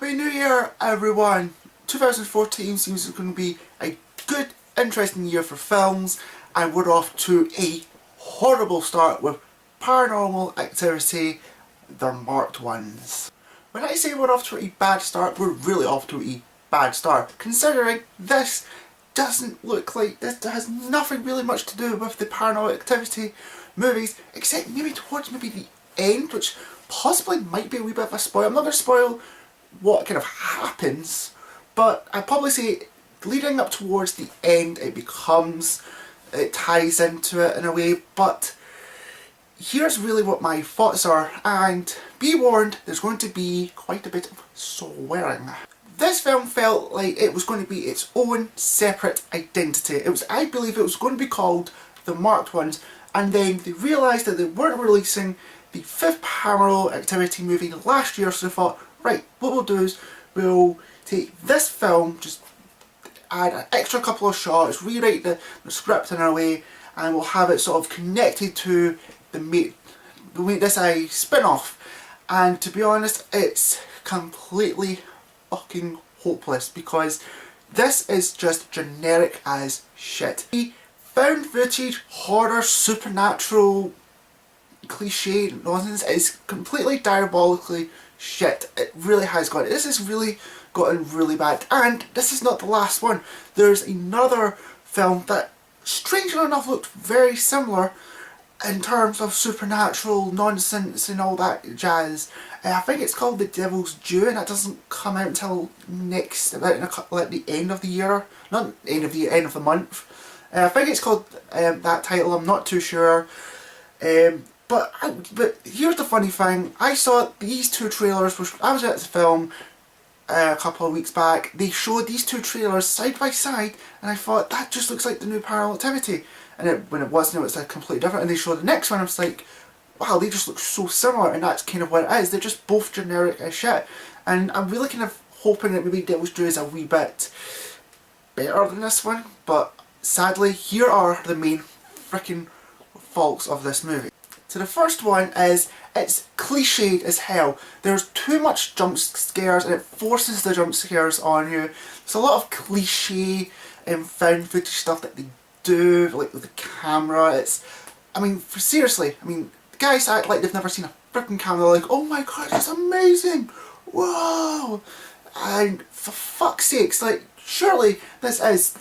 Happy New Year, everyone! 2014 seems it's going to be a good, interesting year for films, and we're off to a horrible start with Paranormal Activity, The Marked Ones. When I say we're off to a bad start, we're really off to a bad start, considering this doesn't look like, this has nothing really much to do with the Paranormal Activity movies, except maybe towards the end, which possibly might be a wee bit of a spoil. I'm not going to spoil what kind of happens, but I'd probably say leading up towards the end it ties into it in a way, but here's really what my thoughts are, and be warned, there's going to be quite a bit of swearing. This film felt like it was going to be its own separate identity. I believe it was going to be called The Marked Ones, and then they realised that they weren't releasing the fifth Paranormal Activity movie last year, so they thought, right, what we'll do is we'll take this film, just add an extra couple of shots, rewrite the script in a way, and we'll have it sort of connected to we'll make this a spin-off. And to be honest, it's completely fucking hopeless, because this is just generic as shit. The found footage, horror, supernatural, cliche nonsense is completely diabolically shit. It really has got it. This has really gotten really bad, and this is not the last one. There's another film that strangely enough looked very similar in terms of supernatural nonsense and all that jazz. I think it's called The Devil's Due, and that doesn't come out until about the end of the year, not end of the month. I think it's called that title. I'm not too sure. But here's the funny thing, I saw these two trailers, I was at the film a couple of weeks back, they showed these two trailers side by side, and I thought, that just looks like the new Paranormal Activity. And when it wasn't, it was completely different, and they showed the next one, I was like, wow, they just look so similar, and that's kind of what it is. They're just both generic as shit. And I'm really kind of hoping that maybe Devil's Due is a wee bit better than this one, but sadly, here are the main freaking faults of this movie. So the first one is, it's cliched as hell. There's too much jump scares, and it forces the jump scares on you. There's a lot of cliche and found footage stuff that they do, like with the camera. Seriously, the guys act like they've never seen a freaking camera. They're like, oh my god, it's amazing! Whoa! And for fuck's sakes, surely this is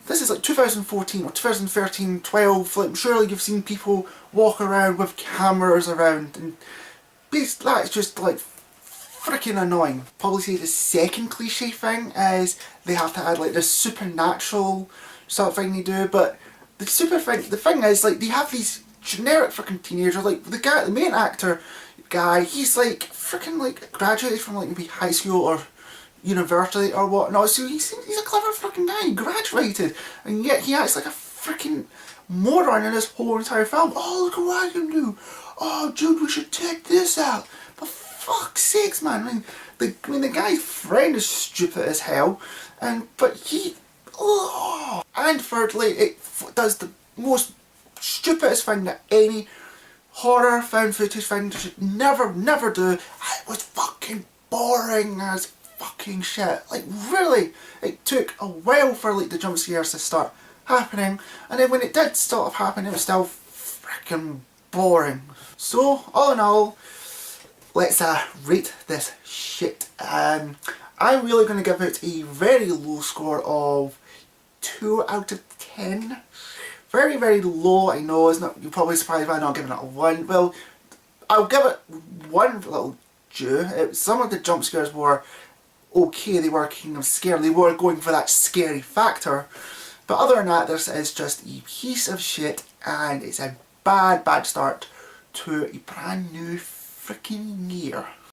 this is 2014 or 2013, 12, surely you've seen people walk around with cameras around, and that's just freaking annoying. Probably say the second cliche thing is they have to add this supernatural sort of thing they do, but the thing is they have these generic freaking teenagers, the main actor guy, he's freaking graduated from maybe high school or university or whatnot, so he's a clever fucking guy, he graduated, and yet he acts like a freaking moron in this whole entire film. Oh, look at what I can do! Oh, dude, we should take this out! For fuck's sakes, man! The guy's friend is stupid as hell, but he... Oh. And thirdly, it does the most stupidest thing that any horror found footage thing should never do. It was fucking boring as fucking shit. Really, it took a while for the jump scares to start happening, and then when it did start happening, it was still freaking boring. So all in all, let's rate this shit. I'm really going to give it a very low score of 2 out of 10. Very, very low. I know, it's not, you're probably surprised by not giving it a 1. Well, I'll give it one little due. Some of the jump scares were okay, they were kind of scary, they were going for that scary factor, but other than that, this is just a piece of shit, and it's a bad start to a brand new freaking year.